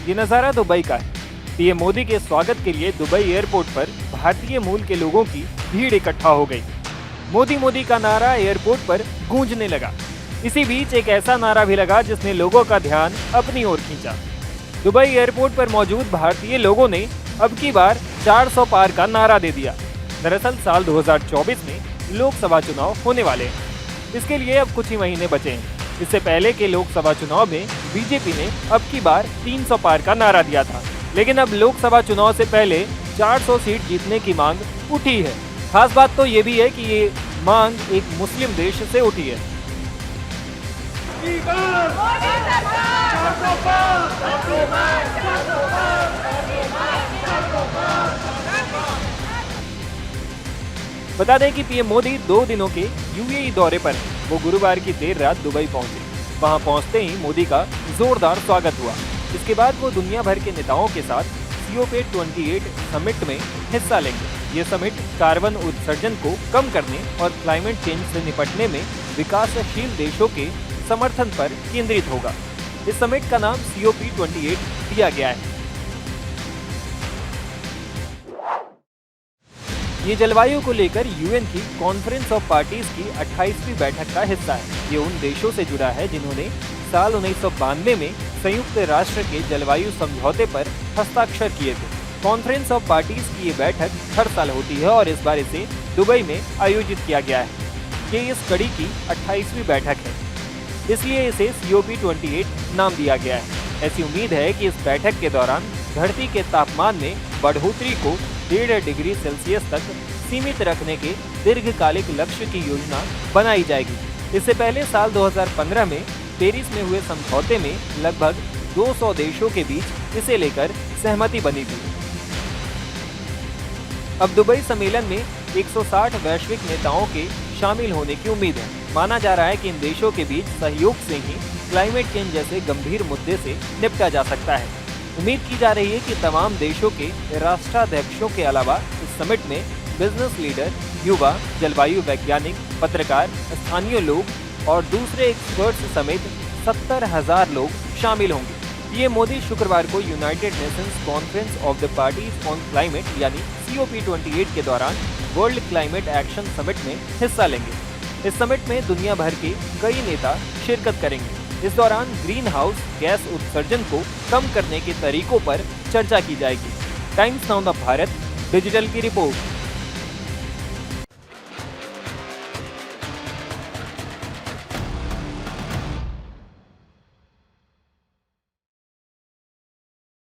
ये नज़ारा दुबई का है। पीएम मोदी के स्वागत के लिए दुबई एयरपोर्ट पर भारतीय मूल के लोगों की भीड़ इकट्ठा हो गई। मोदी मोदी का नारा एयरपोर्ट पर गूंजने लगा। इसी बीच एक ऐसा नारा भी लगा जिसने लोगों का ध्यान अपनी ओर खींचा। दुबई एयरपोर्ट पर मौजूद भारतीय लोगों ने अब की बार 400 पार का नारा दे दिया। दरअसल साल 2024 में लोकसभा चुनाव होने वाले हैं। इसके लिए अब कुछ ही महीने बचे हैं। इससे पहले के लोकसभा चुनाव में बीजेपी ने अब की बार 300 पार का नारा दिया था, लेकिन अब लोकसभा चुनाव से पहले 400 सीट जीतने की मांग उठी है। खास बात तो ये भी है कि ये मांग एक मुस्लिम देश से उठी है। बता दें कि पीएम मोदी 2 दिनों के यूएई दौरे पर हैं। वो गुरुवार की देर रात दुबई पहुंचे। वहां पहुंचते ही मोदी का जोरदार स्वागत हुआ। इसके बाद वो दुनिया भर के नेताओं के साथ COP28 समिट में हिस्सा लेंगे। ये समिट कार्बन उत्सर्जन को कम करने और क्लाइमेट चेंज से निपटने में विकासशील देशों के समर्थन पर केंद्रित होगा। इस समिट का नाम COP28 दिया गया है। ये जलवायु को लेकर यूएन की कॉन्फ्रेंस ऑफ पार्टीज की 28वीं बैठक का हिस्सा है। ये उन देशों से जुड़ा है जिन्होंने साल 1992 में संयुक्त राष्ट्र के जलवायु समझौते पर हस्ताक्षर किए थे। कॉन्फ्रेंस ऑफ पार्टीज की ये बैठक हर साल होती है और इस बार इसे दुबई में आयोजित किया गया है। ये इस कड़ी की 28वीं बैठक है, इसलिए इसे COP28 नाम दिया गया है। ऐसी उम्मीद है कि इस बैठक के दौरान धरती के तापमान में बढ़ोतरी को 1.5 डिग्री सेल्सियस तक सीमित रखने के दीर्घकालिक लक्ष्य की योजना बनाई जाएगी। इससे पहले साल 2015 में पेरिस में हुए समझौते में लगभग 200 देशों के बीच इसे लेकर सहमति बनी थी। अब दुबई सम्मेलन में 160 वैश्विक नेताओं के शामिल होने की उम्मीद है। माना जा रहा है कि इन देशों के बीच सहयोग से ही क्लाइमेट चेंज जैसे गंभीर मुद्दे से निपटा जा सकता है। उम्मीद की जा रही है कि तमाम देशों के राष्ट्राध्यक्षों के अलावा इस समिट में बिजनेस लीडर, युवा, जलवायु वैज्ञानिक, पत्रकार, स्थानीय लोग और दूसरे एक्सपर्ट्स समेत 70,000 लोग शामिल होंगे। पीएम मोदी शुक्रवार को United Nations conference of the parties on climate यानी COP28 के दौरान वर्ल्ड क्लाइमेट एक्शन समिट में हिस्सा लेंगे। इस समिट में दुनिया भर के कई नेता शिरकत करेंगे। इस दौरान ग्रीन हाउस गैस उत्सर्जन को कम करने के तरीकों पर चर्चा की जाएगी। टाइम्स नाउ भारत डिजिटल की रिपोर्ट।